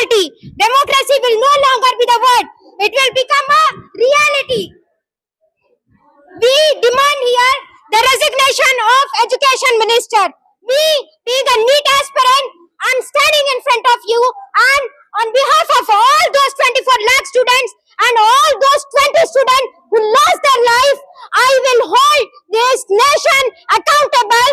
equality. Democracy will no longer be the word. It will become a reality. We demand here the resignation of Education Minister. We, being a NEET aspirant, I'm standing in front of you, and on behalf of all those 24 lakh students and all those 20 students who lost their life, I will hold this nation accountable.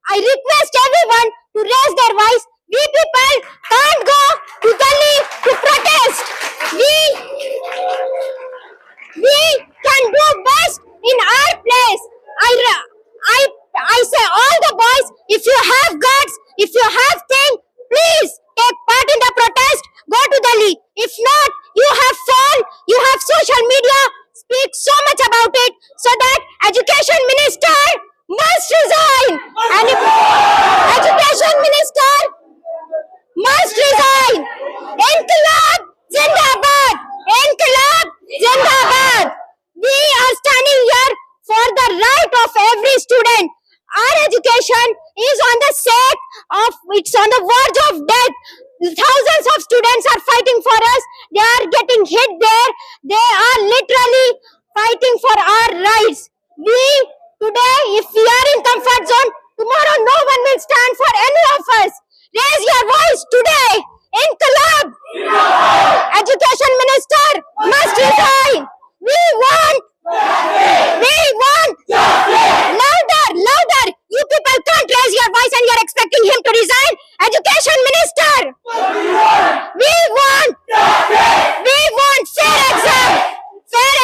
I request everyone to raise their voice. We people can't go to Delhi to protest. We can do best in our place. I say all the boys, if you have guts, if you have thing, please take part in the protest. Go to Delhi. If not, you have phone, you have social media. Speak so much about it so that Education Minister must resign. And if Education Minister must resign. Inqilab Zindabad! Inqilab Zindabad! We are standing here for the right of every student. Our education is on the sake of, it's on the verge of death. Thousands of students are fighting for us. They are getting hit there. They are literally fighting for our rights. We, today, if we are in comfort zone, tomorrow no one will stand for any of us. Raise your voice today. Inqilab. Education Minister must resign. We want. Louder. You people can't raise your voice and you're expecting him to resign. Education Minister. We want fair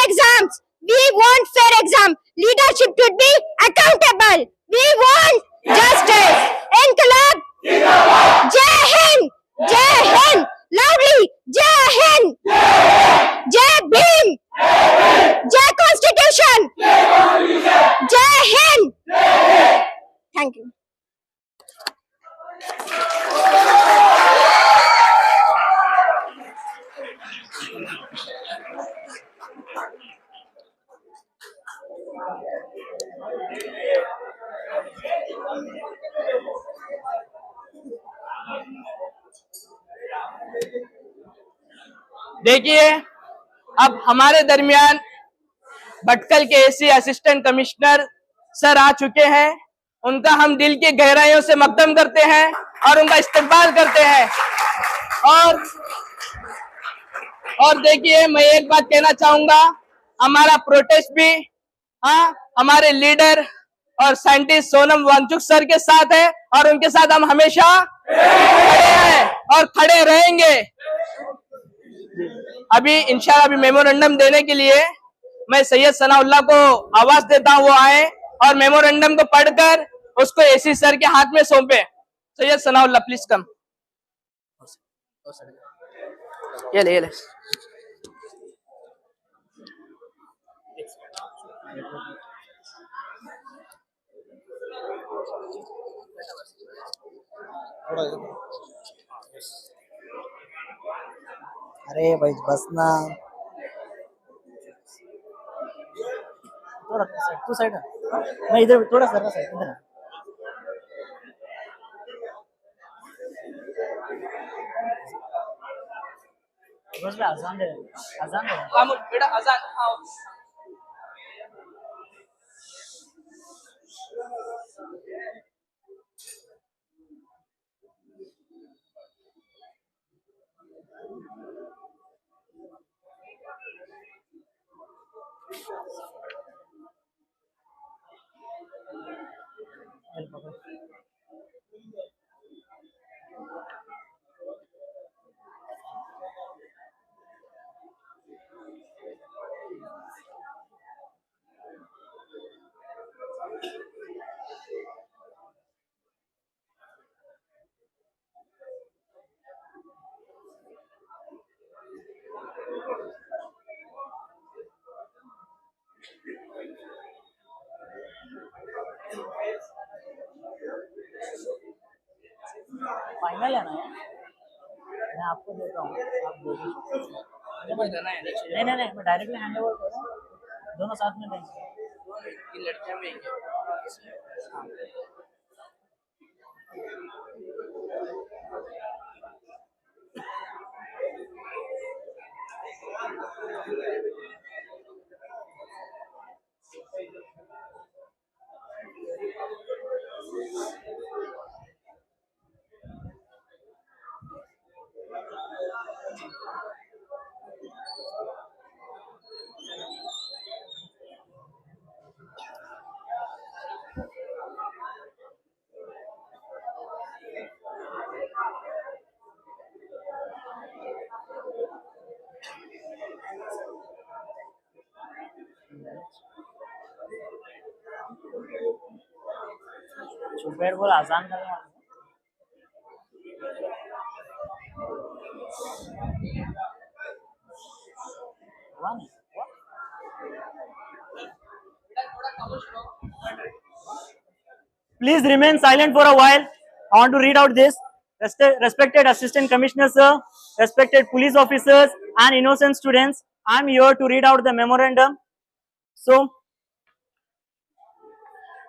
exams. We want fair exam. Leadership should be accountable. We want justice. Inqilab. Jai Hind. Loudly. Jai Hind. Jai Bhim. Jai Constitution. Jai Hind. Thank you. देखिए, अब हमारे दरमियान भटकल के AC assistant commissioner sir आ चुके हैं। उनका हम दिल की गहराइयों से मकदम करते हैं और उनका इस्तकबाल करते हैं। और देखिए, मैं एक बात कहना चाहूंगा, हमारा प्रोटेस्ट भी हमारे लीडर और साइंटिस्ट सोनम वांगचुक सर के साथ है और उनके साथ हम हमेशा खड़े हैं और खड़े रहेंगे। अभी इंशाल्लाह अभी मेमोरेंडम देने के लिए मैं सैयद सनाउल्लाह को आवाज देता हूँ, वो आए और मेमोरेंडम को पढ़कर उसको एसी सर के हाथ में सौंपे। Syed Sanaullah please come. ये ले अरे भाई बस ना, थोड़ा तू साइड है, मैं इधर थोड़ा सा साइड इधर। बस में अजान दे बेटा अजान। फाइनल है ना, मैं आपको देता हूँ, आप देखिए। नहीं, मैं डायरेक्टली हैंड ओवर करूँ, दोनों साथ में देंगे। लड़कियां में फिर बोला आसान कर हुआ नहीं हुआ? Please remain silent for a while. I want to read out this. Respected Assistant Commissioner, sir, respected police officers and innocent students, I am here to read out the memorandum. So,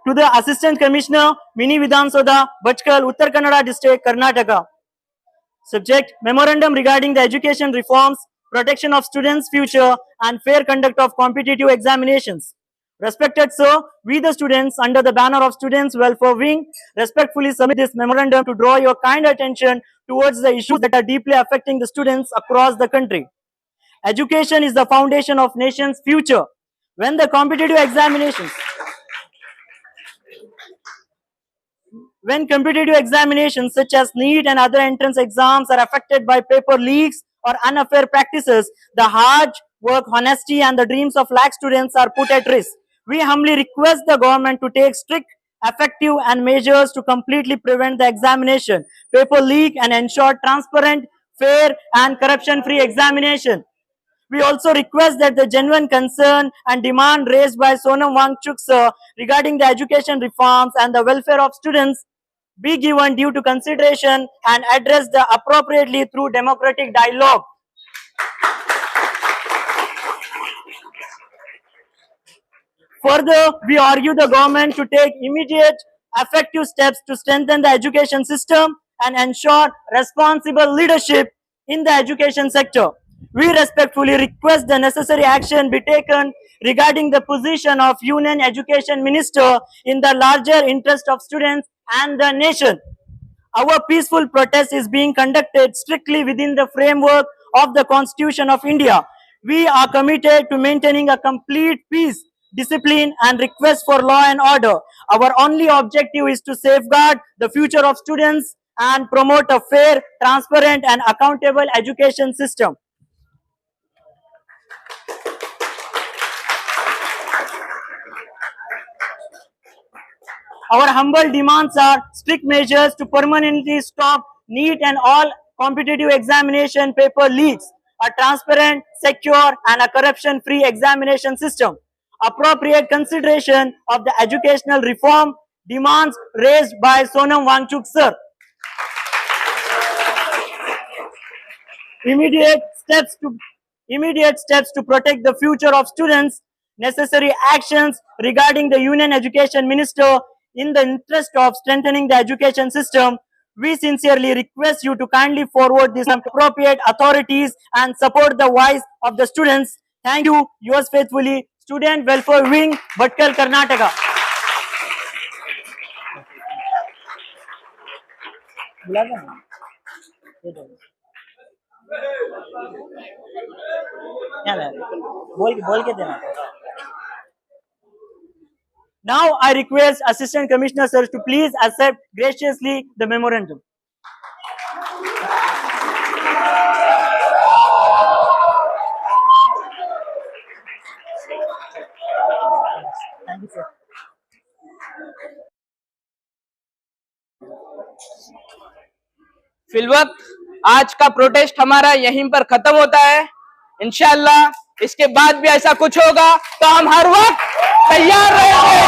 to the Assistant Commissioner, Mini Vidhan Sabha, Bachkal, Uttar Kannada District, Karnataka. Subject, memorandum regarding the education reforms, protection of students' future and fair conduct of competitive examinations. Respected sir, we the students under the banner of Students Welfare Wing respectfully submit this memorandum to draw your kind attention towards the issues that are deeply affecting the students across the country. Education is the foundation of nation's future. When the competitive examinations such as NEET and other entrance exams are affected by paper leaks or unfair practices, the hard work, honesty and the dreams of lakh students are put at risk. We humbly request the government to take strict, effective and measures to completely prevent the examination, paper leak and ensure transparent, fair and corruption-free examination. We also request that the genuine concern and demand raised by Sonam Wangchuk sir regarding the education reforms and the welfare of students be given due to consideration and addressed appropriately through democratic dialogue. Further, we argue the government to take immediate, effective steps to strengthen the education system and ensure responsible leadership in the education sector. We respectfully request the necessary action be taken regarding the position of Union Education Minister in the larger interest of students and the nation. Our peaceful protest is being conducted strictly within the framework of the Constitution of India. We are committed to maintaining a complete peace, discipline and request for law and order. Our only objective is to safeguard the future of students and promote a fair, transparent and accountable education system. Our humble demands are strict measures to permanently stop NEET and all competitive examination paper leaks, a transparent, secure and a corruption-free examination system, appropriate consideration of the educational reform demands raised by Sonam Wangchuk sir. Immediate steps to protect the future of students, necessary actions regarding the Union Education Minister in the interest of strengthening the education system. We sincerely request you to kindly forward these appropriate authorities and support the voice of the students. Thank you. Yours faithfully, Student Welfare Wing, Bhatkal, Karnataka. बोल के देना. Now I request Assistant Commissioner sir to please accept graciously the memorandum. Thank you sir. फिलवक्त आज का protest हमारा यहीं पर खत्म होता है. इंशाअल्लाह इसके बाद भी ऐसा कुछ होगा तो हम हर वक्त तैयार रहेंगे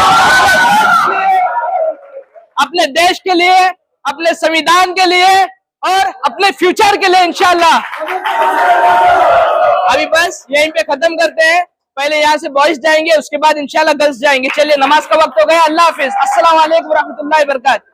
अपने देश के लिए, अपने संविधान के लिए और अपने फ्यूचर के लिए इंशाअल्लाह. अभी बस यहीं पे खत्म करते हैं. पहले यहाँ से बॉयज जाएंगे, उसके बाद इंशाअल्लाह गर्ल्स जाएंगे. चलिए, नमाज का वक्त हो गया. अल्लाह हाफिज. अस्सलाम वालेकुम रहमतुल्लाहि व बरकातहू.